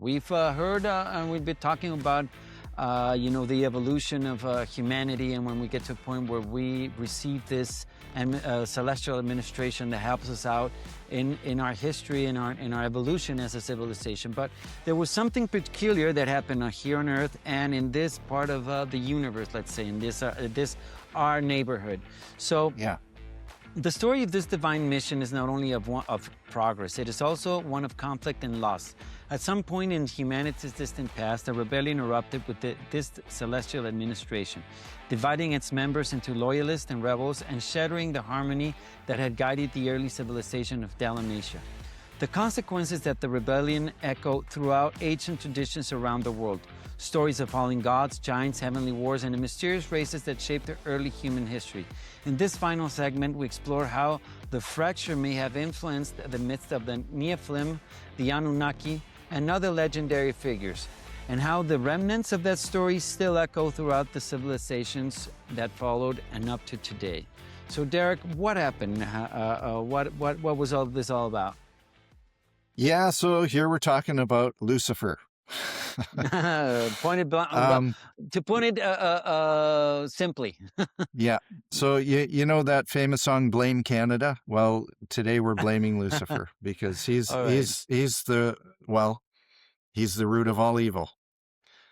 We've heard and we've been talking about, the evolution of humanity, and when we get to a point where we receive this celestial administration that helps us out in our history, in our evolution as a civilization. But there was something peculiar that happened here on Earth and in this part of the universe, let's say, in this our neighborhood. So Yeah. the story of this divine mission is not only of progress, it is also one of conflict and loss. At some point in humanity's distant past, a rebellion erupted with this celestial administration, dividing its members into loyalists and rebels and shattering the harmony that had guided the early civilization of Dalamatia. The consequences that the rebellion echo throughout ancient traditions around the world. Stories of fallen gods, giants, heavenly wars, and the mysterious races that shaped the early human history. In this final segment, we explore how the fracture may have influenced the myths of the Nephilim, the Anunnaki, and other legendary figures, and how the remnants of that story still echo throughout the civilizations that followed and up to today. So, Derek, what happened? What was all this all about? Yeah. So here we're talking about Lucifer. Pointed Um, to put it simply. yeah. So you know that famous song "Blame Canada"? Well, today we're blaming Lucifer because All right. he's the root of all evil.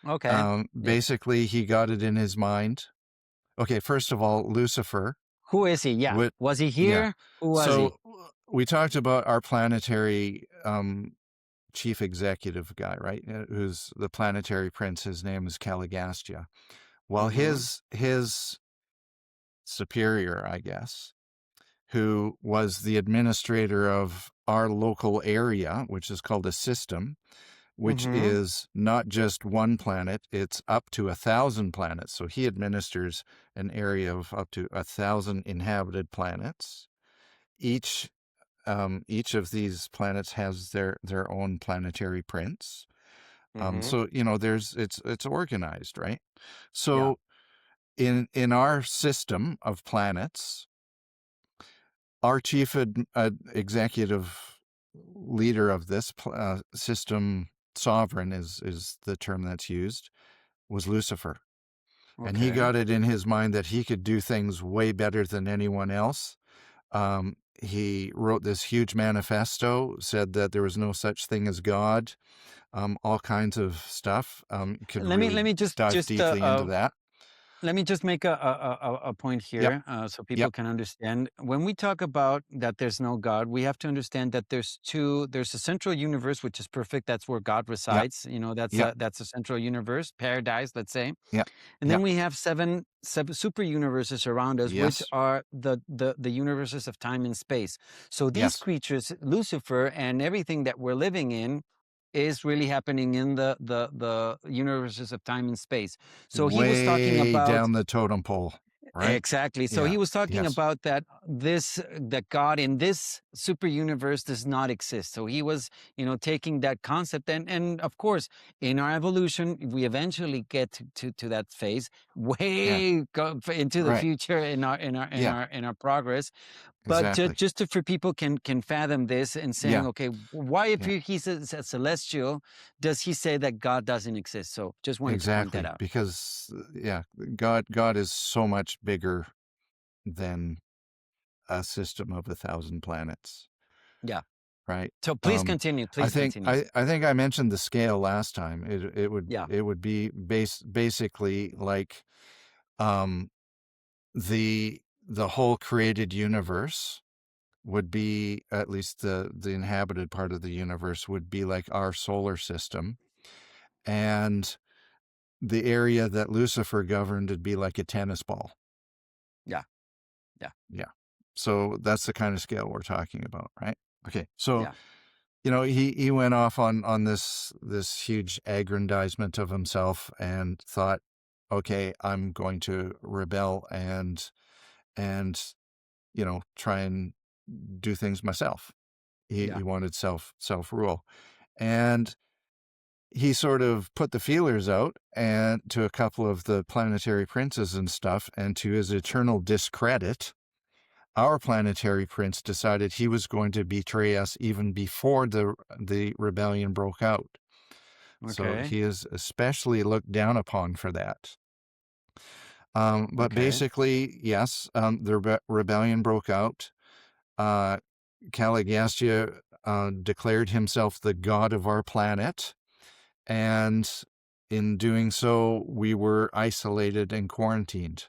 Okay. Yeah. Basically, he got it in his mind. Okay, first of all, Lucifer. Who is he? Yeah. Was he Yeah. here? Who was he? So we talked about our planetary chief executive guy, right? Who's the planetary prince. His name is Caligastia. Well, his superior, I guess, who was the administrator of our local area, which is called a system, which is not just one planet, it's up to 1,000 planets. So he administers an area of up to 1,000 inhabited planets. Each of these planets has their own planetary prince. So it's organized, right? So in our system of planets, our chief executive leader of this system, sovereign is the term that's used, was Lucifer. And he got it in his mind that he could do things way better than anyone else. He wrote this huge manifesto, said that there was no such thing as God, all kinds of stuff. Let me just dive deeply into that. Let me just make a point here so people can understand. When we talk about that there's no God, we have to understand that there's a central universe, which is perfect. That's where God resides. That's a central universe, paradise, let's say. And then we have seven super universes around us, which are the universes of time and space. So these creatures, Lucifer and everything that we're living in, is really happening in the universes of time and space. So he was talking Way about down the totem pole, right? Exactly. So he was talking about that God in this super universe does not exist. So he was, taking that concept and of course, in our evolution, we eventually get to that phase into the future in our progress. But Exactly. just for people can fathom this and saying, okay, why if he's a celestial, does he say that God doesn't exist? So just wanted to point that out. Because God is so much bigger than a system of 1,000 planets. Yeah. Right. So please continue. Please continue. I think I mentioned the scale last time. It would be basically like the whole created universe would be, at least the inhabited part of the universe would be like our solar system, and the area that Lucifer governed would be like a tennis ball. Yeah. So that's the kind of scale we're talking about, right? Okay. So he went off on this huge aggrandizement of himself and thought, okay, I'm going to rebel and try and do things myself. He wanted self-rule. And he sort of put the feelers out and to a couple of the planetary princes and stuff, and to his eternal discredit, our planetary prince decided he was going to betray us even before the rebellion broke out. So Okay. he is especially looked down upon for that. But Okay. basically, yes, the rebellion broke out. Uh, Caligastia declared himself the god of our planet, and in doing so, we were isolated and quarantined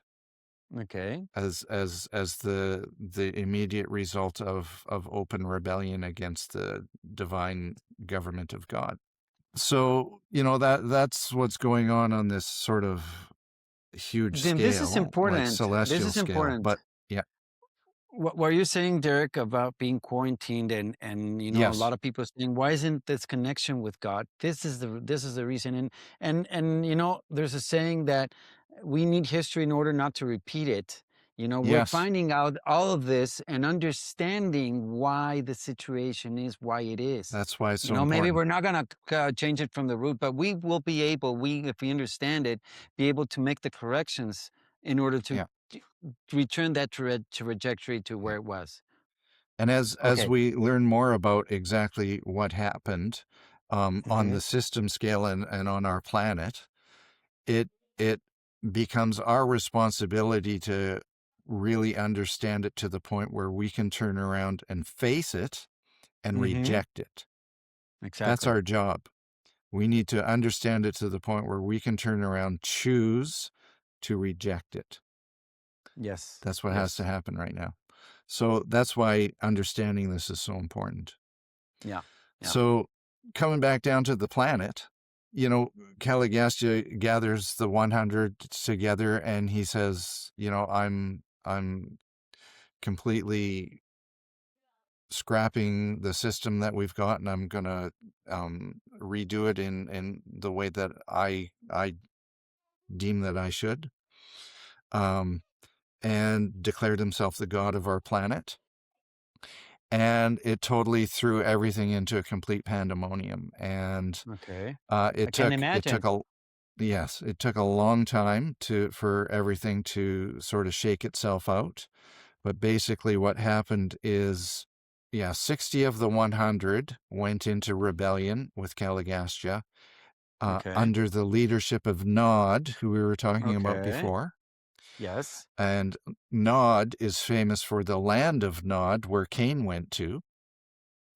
Okay. as the immediate result of open rebellion against the divine government of God. So, that's what's going on this sort of huge Then this is scale, like important. This celestial is scale. important. But yeah, What you're saying, Derek, about being quarantined, and a yes, lot of people are saying, why isn't this connection with God? This is the reason. And there's a saying that we need history in order not to repeat it. We're yes, finding out all of this and understanding why the situation is why it is. that's why it's so Maybe important. we're not gonna change it from the root, but we will be able, if we understand it, be able to make the corrections in order to Yeah, return that trajectory to yeah. where it was. And as Okay. we learn more about exactly what happened on Mhm. the system scale and on our planet, it it becomes our responsibility to really understand it to the point where we can turn around and face it and Mhm. reject it. That's Exactly. our job. We need to understand it to the point where we can turn around, choose to reject it. Yes. That's what has to Yes. happen right now. So that's why understanding this is so important. Yeah. Yeah. So coming back down to the planet, Caligastia gathers the 100 together and he says, I'm completely scrapping the system that we've got and I'm gonna redo it in the way that I deem that I should. Um, and declared himself the god of our planet. And it totally threw everything into a complete pandemonium. And Okay. I it can took it took imagine. a yes, it took a long time for everything to sort of shake itself out. But basically, what happened is, yeah, 60 of the 100 went into rebellion with Caligastia Okay. under the leadership of Nod, who we were talking about Okay. before. Yes. And Nod is famous for the land of Nod, where Cain went to.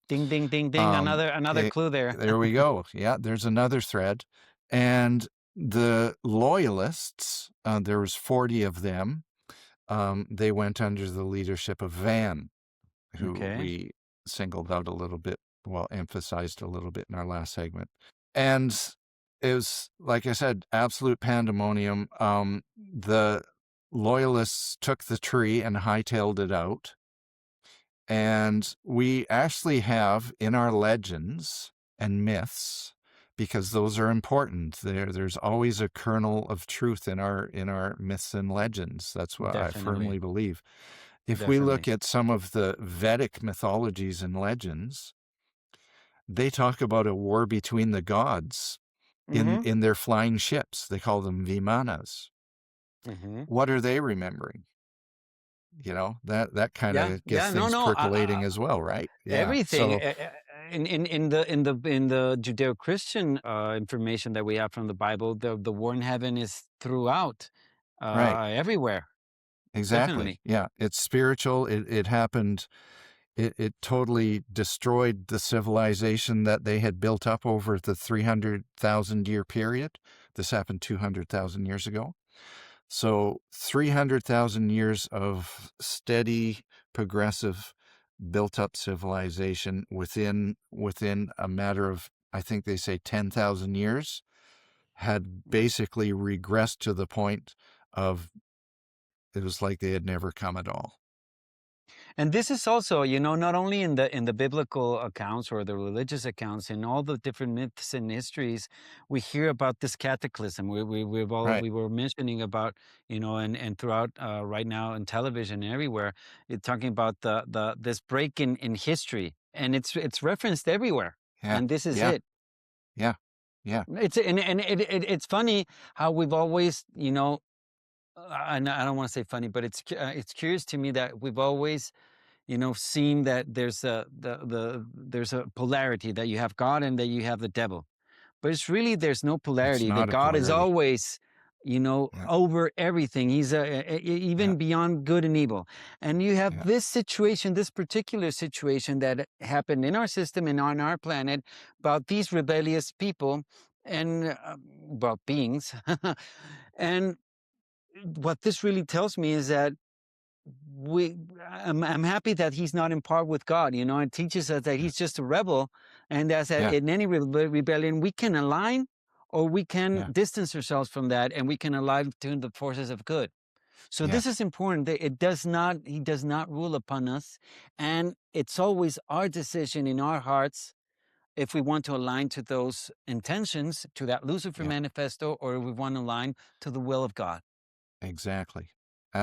Ding ding ding ding. Um, Another clue there. there we go. Yeah, there's another thread. And the loyalists, there was 40 of them. They went under the leadership of Van, who Okay. we singled out a little bit, well, emphasized a little bit in our last segment. And it was, like I said, absolute pandemonium. The loyalists took the tree and hightailed it out. And we actually have in our legends and myths, because those are important. There's always a kernel of truth in our myths and legends. That's what I Definitely. firmly believe. If we look Definitely. at some of the Vedic mythologies and legends, they talk about a war between the gods in Mhm. in their flying ships. They call them vimanas. Mhm. What are they remembering? That kind Yeah. of gets Yeah. No. things No. percolating as well, right? Yeah. Everything So in the Judeo-Christian information that we have from the Bible, the war in heaven is throughout, right. everywhere. Exactly. Definitely. Yeah. It's spiritual. It happened. It totally destroyed the civilization that they had built up over the 300,000 year period. This happened 200,000 years ago. So 300,000 years of steady, progressive, built up civilization within a matter of, I think they say 10,000 years, had basically regressed to the point of it was like they had never come at all. And this is also, not only in the biblical accounts or the religious accounts, in all the different myths and histories, we hear about this cataclysm. Right. We were mentioning about, and throughout right now in television and everywhere, you're talking about the this break in history, and it's referenced everywhere. Yeah. And this is Yeah. it. Yeah. Yeah. It's funny how we've always, and I don't want to say funny, but it's curious to me that we've always seem that there's a polarity that you have God and that you have the devil. but it's really there's no It's polarity. That not a God is polarity. always, Yeah. over everything. He's Yeah. even beyond good and evil. And you have Yeah. this situation, this particular situation that happened in our system and on our planet about these rebellious people and well, beings. And what this really tells me is that we I'm happy that he's not in part with God. It teaches us that Yeah. he's just a rebel, and that's that Yeah. in any rebellion we can align or we can Yeah. distance ourselves from that, and we can align to the forces of good. So Yeah. this is important. That it does not he does not rule upon us, and it's always our decision in our hearts if we want to align to those intentions, to that Lucifer Yeah. manifesto, or we want to align to the will of God. Exactly.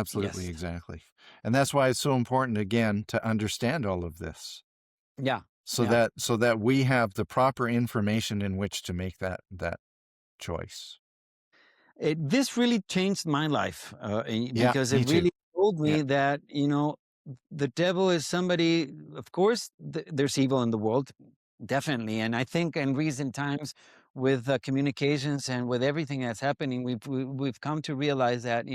Absolutely, Yes. exactly. And that's why it's so important, again, to understand all of this, Yeah. so Yeah. that we have the proper information in which to make that choice. This really changed my life Yeah, because it me too. really told Yeah. me that, the devil is somebody, of course, there's evil in the world, definitely. And I think in recent times with communications and with everything that's happening, we've come to realize that,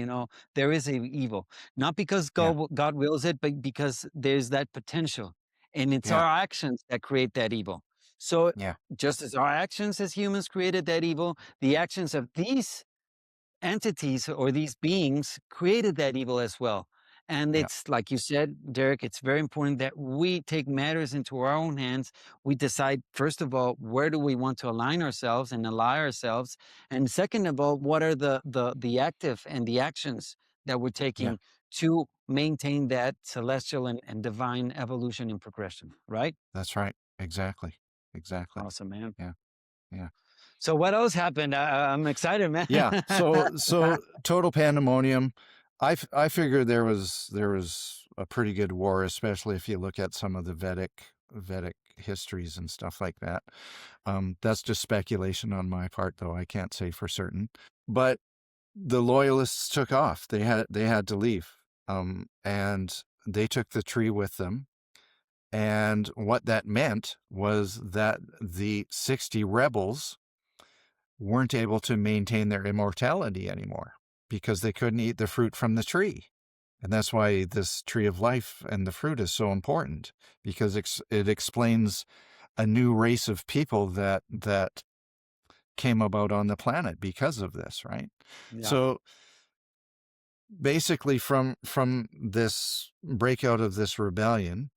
there is a evil, not because Yeah. God wills it, but because there's that potential. And it's Yeah. our actions that create that evil. So Yeah. just as our actions as humans created that evil, the actions of these entities or these beings created that evil as well. And Yeah. it's like you said, Derek, it's very important that we take matters into our own hands. We decide, first of all, where do we want to align ourselves and ally ourselves? And second of all, what are the active and the actions that we're Yeah. taking to maintain that celestial and divine evolution and progression, right? That's right. Exactly. Exactly. Awesome, man. Yeah. Yeah. So what else happened? I'm excited, man. Yeah. So total pandemonium. I figure there was a pretty good war, especially if you look at some of the Vedic histories and stuff like that. That's just speculation on my part, though. I can't say for certain. But the loyalists took off. They had to leave. And they took the tree with them. And what that meant was that the 60 rebels weren't able to maintain their immortality anymore because they couldn't eat the fruit from the tree. And that's why this tree of life and the fruit is so important, because it explains a new race of people that came about on the planet because of this, right? Yeah. So basically from this breakout of this rebellion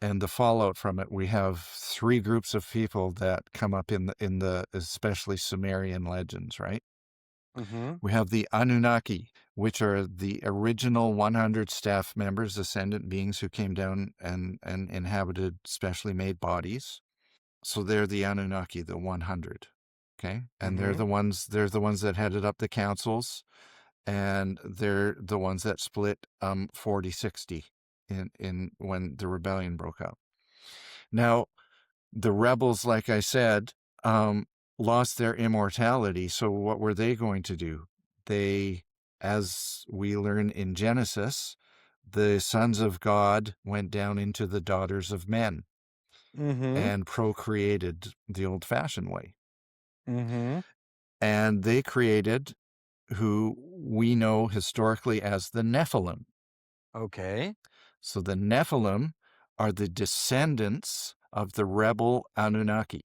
and the fallout from it, we have three groups of people that come up in the especially Sumerian legends, right? Mm-hmm. We have the Anunnaki, which are the original 100 staff members, ascendant beings who came down and inhabited specially made bodies. So they're the Anunnaki, the 100. Okay. And they're Mm-hmm. the ones that headed up the councils, and they're the ones that split 40-60 in when the rebellion broke out. Now, the rebels, like I said, lost their immortality. So what were they going to do? They, as we learn in Genesis, the sons of God went down into the daughters of men Mm-hmm. and procreated the old-fashioned way. Mm-hmm. And they created who we know historically as the Nephilim. Okay. So the Nephilim are the descendants of the rebel Anunnaki.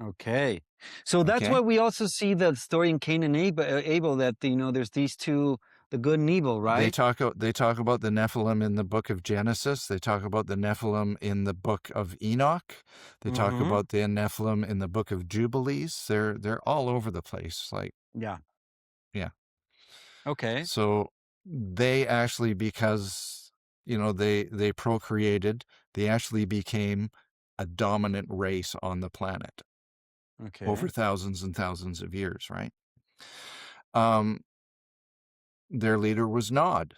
Okay. So that's why Okay? we also see the story in Cain and Abel that, there's these two, the good and evil, They right? talk they talk about the Nephilim in the book of Genesis. They talk about the Nephilim in the book of Enoch. They talk Mm-hmm. about the Nephilim in the book of Jubilees. They're all over the place. Like, Yeah. yeah. Okay. So they actually, because they procreated, they actually became a dominant race on the planet over Okay. thousands and thousands of years, right? Um, their leader was Nod.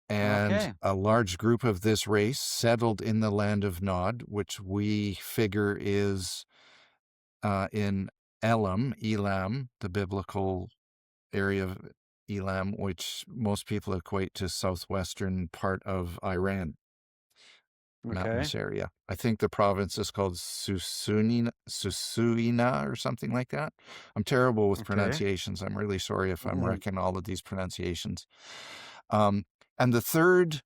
And Okay. a large group of this race settled in the land of Nod, which we figure is in Elam, the biblical area of Elam, which most people equate to southwestern part of Iran. Okay. mountainous area. I think the province is called Susuina or something like that. I'm terrible with Okay. pronunciations. I'm really sorry if I'm Mhm. wrecking all of these pronunciations. Um, and the third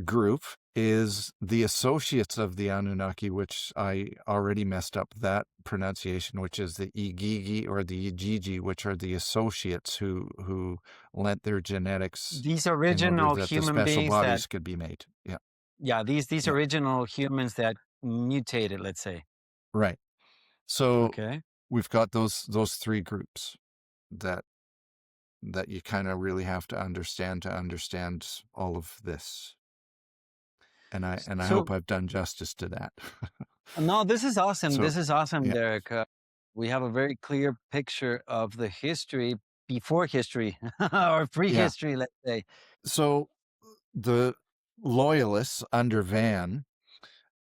group is the associates of the Anunnaki, which I already messed up that pronunciation, which is the Igigi or the Igigi, which are the associates who lent their genetics These in order original that the human special beings that, bodies could be made. Yeah, yeah, these yeah, original humans that mutated, let's say. right. So Okay. we've got those three groups that you kind of really have to understand all of this. And I So hope I've done justice to that. no, this is awesome. So This is awesome, yeah, Derek. We have a very clear picture of the history before history or yeah. prehistory, let's say. So the loyalists under Van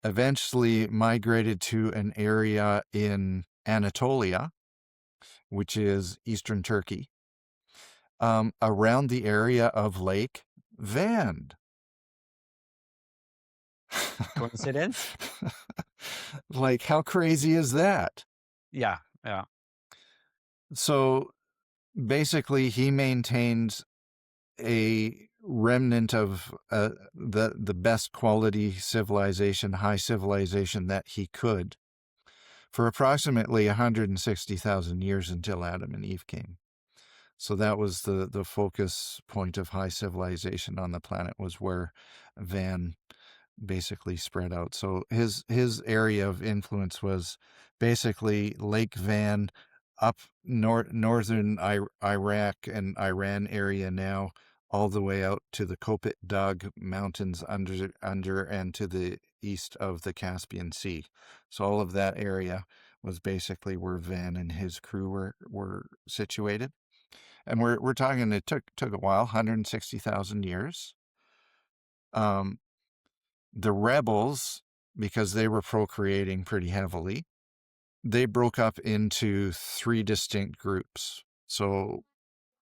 eventually migrated to an area in Anatolia, which is eastern Turkey, around the area of Lake Van. Coincidence? Like, how crazy is that? Yeah, yeah. So basically, he maintained a remnant of the best quality civilization, high civilization that he could for approximately 160,000 years until Adam and Eve came. So that was the focus point of high civilization on the planet, was where Van basically spread out. So his area of influence was basically Lake Van, up northern Iraq and Iran area now, all the way out to the Kopet Dag Mountains under and to the east of the Caspian Sea. So all of that area was basically where Van and his crew were situated. And we're talking, it took a while, 160,000 years. Um, the rebels, because they were procreating pretty heavily, they broke up into three distinct groups. So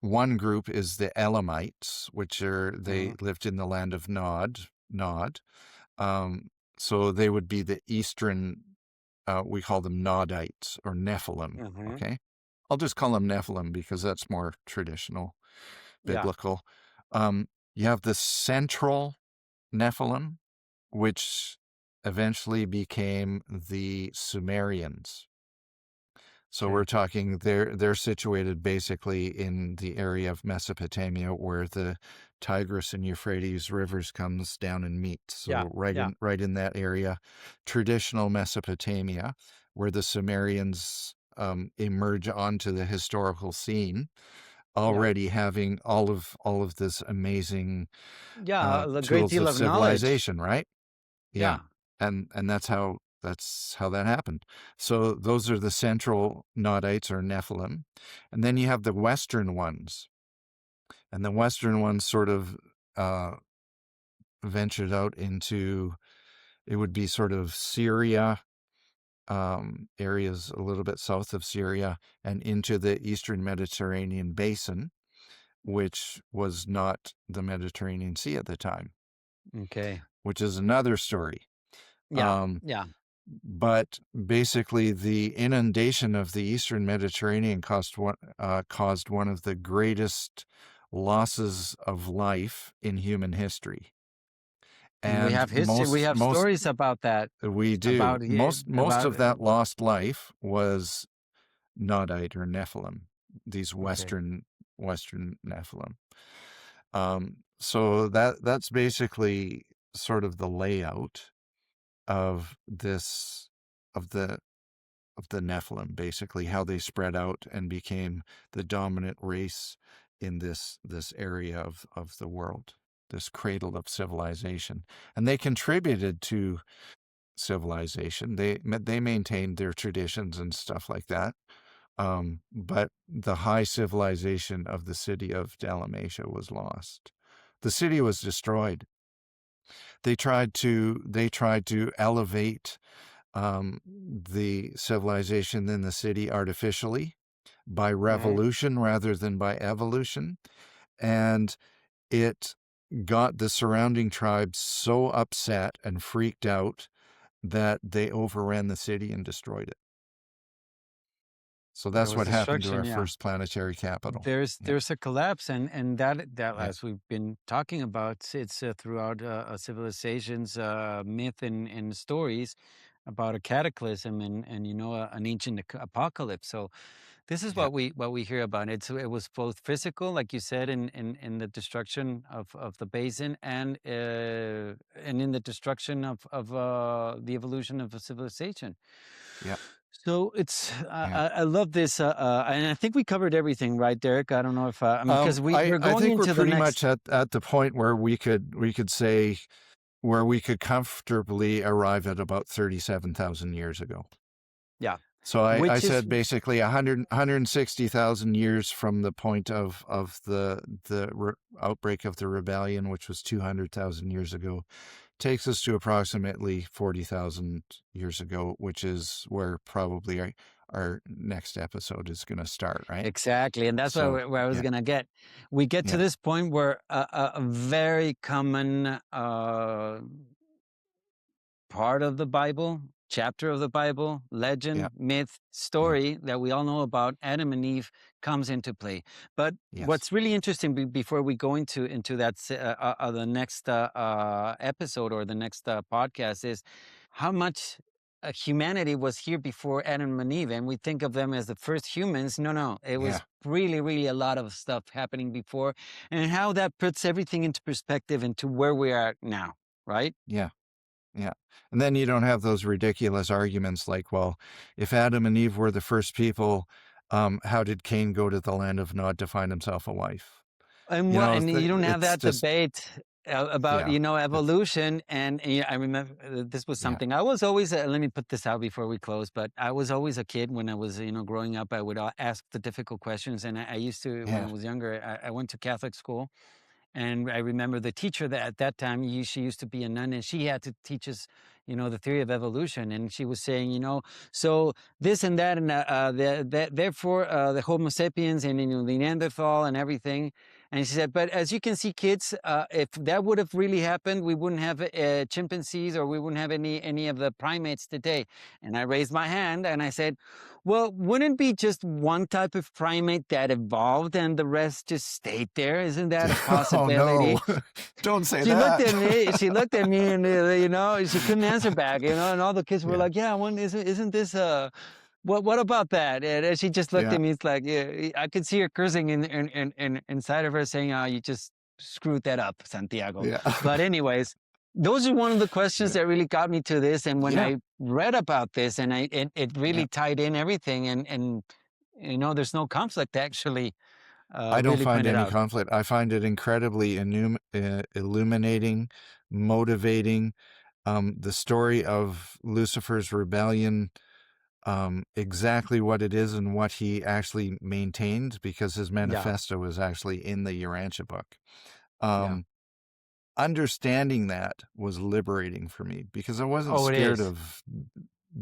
one group is the Elamites, which they Mhm. lived in the land of Nod. Um, so they would be the eastern, we call them Nodites or Nephilim. Mhm. Okay. I'll just call them Nephilim because that's more traditional, Yeah. biblical. You have the central Nephilim, which eventually became the Sumerians. So we're Okay. talking, they're situated basically in the area of Mesopotamia where the Tigris and Euphrates rivers comes down and meet. Yeah. So right Yeah. in that area, traditional Mesopotamia, where the Sumerians emerge onto the historical scene, Yeah. already having all of this amazing Yeah. A great tools deal of of knowledge. civilization, right? Yeah. Yeah. And that's how that happened. So those are the central Nodites or Nephilim. And then you have the Western ones. And the Western ones sort of uh, ventured out into, it would be sort of Syria, areas a little bit south of Syria, and into the Eastern Mediterranean basin, which was not the Mediterranean Sea at the time, Okay. which is another story. Yeah. Um, Yeah. But basically, the inundation of the Eastern Mediterranean caused one of the greatest losses of life in human history. And we And have history. We have most stories about that. we do About here. most About. of that lost life was Nodite or Nephilim, these Okay. Western Nephilim. So that's basically sort of the layout of this of the Nephilim, basically how they spread out and became the dominant race in this area of the world, this cradle of civilization. And they contributed to civilization. They maintained their traditions and stuff like that. But the high civilization of the city of Dalamatia was lost. The city was destroyed. They tried to elevate the civilization in the city artificially by Mhm. revolution rather than by evolution. And it got the surrounding tribes so upset and freaked out that they overran the city and destroyed it. So There that's was what happened to destruction, our yeah. first planetary capital. Yeah, There's a collapse, and that yeah, as we've been talking about, it's throughout civilization's myth and stories about a cataclysm and an ancient apocalypse. So this is yeah, what we hear about. It was both physical, like you said, in the destruction of the basin, and in the destruction of the evolution of a civilization. yeah. So it's Yeah. I love this, and I think we covered everything, right, Derek? I don't know if I mean because we're I going think we're into the pretty next. much at the point where we could say where we could comfortably arrive at about 37,000 years ago. Yeah, So I which is said basically 160,000 years from the point of the outbreak of the rebellion, which was 200,000 years ago, takes us to approximately 40,000 years ago, which is where probably our next episode is going to start, right? exactly, and that's So where I was yeah, gonna get. We get to yeah, this point where a very common part of the Bible, chapter of the Bible, yeah, legend, myth, yeah, story that we all know about Adam and Eve comes into play. But yes. what's really interesting before we go into that the next episode or the next podcast is how much humanity was here before Adam and Eve, and we think of them as the first humans. No, no, it Yeah, was really, really a lot of stuff happening before, and how that puts everything into perspective into where we are now, right? yeah. Yeah. And then you don't have those ridiculous arguments like, well, if Adam and Eve were the first people, how did Cain go to the land of Nod to find himself a wife? And You what? know, And you don't have it's that just, debate about yeah, it's, evolution. And I remember this was yeah, something I was always. Let me put this out before we close. But I was always a kid when I was growing up. I would ask the difficult questions, and I used to when I yeah. was younger. I went to Catholic school, and I remember the teacher that at that time, she used to be a nun, and she had to teach us, the theory of evolution. And she was saying, so this and that, and therefore the Homo sapiens and the Neanderthal and everything. And she said, but as you can see, kids, if that would have really happened, we wouldn't have chimpanzees or we wouldn't have any of the primates today. And I raised my hand and I said, well, wouldn't it be just one type of primate that evolved and the rest just stayed there? Isn't that a Oh no, possibility? don't say She looked that. at me. She looked at me, and she couldn't answer back. And all the kids were Yeah, like, "Yeah, isn't this what about that?" And she just looked yeah, at me. It's like, yeah, I could see her cursing inside of her, saying, "Oh, you just screwed that up, Santiago." yeah, But anyways, those are one of the questions yeah, that really got me to this. And when yeah, I read about this, and it yeah. really tied in everything, and there's no conflict actually. I don't Really find pointed any out. conflict. I find it incredibly illuminating, motivating. The story of Lucifer's rebellion, exactly what it is and what he actually maintained, because his Yeah, manifesto is actually in the Urantia book. yeah. Um, Understanding that was liberating for me because I wasn't Oh, it scared is. of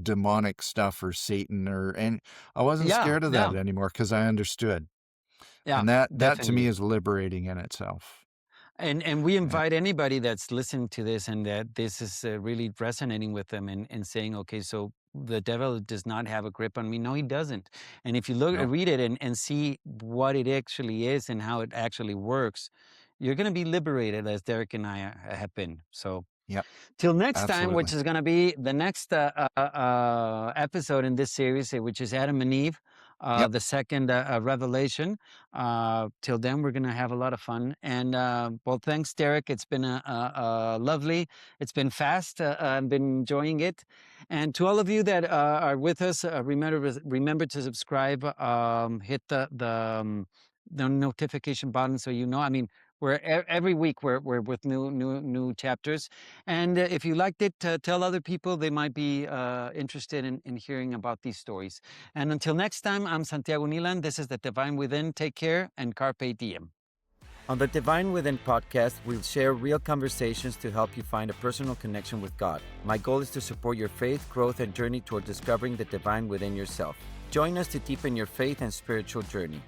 demonic stuff or Satan and I wasn't Yeah, scared of yeah, that anymore because I understood. yeah, And that to me definitely. is liberating in itself. And we Yeah. invite anybody that's listening to this and that this is really resonating with them and saying, okay, so the devil does not have a grip on me. No, he doesn't. And if you No. read it and see what it actually is and how it actually works, you're going to be liberated as Derek and I have been. So Yeah, till next time, which absolutely. is going to be the next episode in this series, which is Adam and Eve, Yep. the second revelation. Till then, we're going to have a lot of fun. And well, thanks, Derek. It's been lovely. It's been fast. I've been enjoying it. And to all of you that are with us, remember to subscribe. Hit the notification button so you know. I mean, we're every week we're with new chapters. And if you liked it, tell other people they might be interested in hearing about these stories. And until next time, I'm Santiago Nilan. This is The Divine Within. Take care and carpe diem. On the Divine Within podcast, we'll share real conversations to help you find a personal connection with God. My goal is to support your faith, growth, and journey toward discovering the divine within yourself. Join us to deepen your faith and spiritual journey.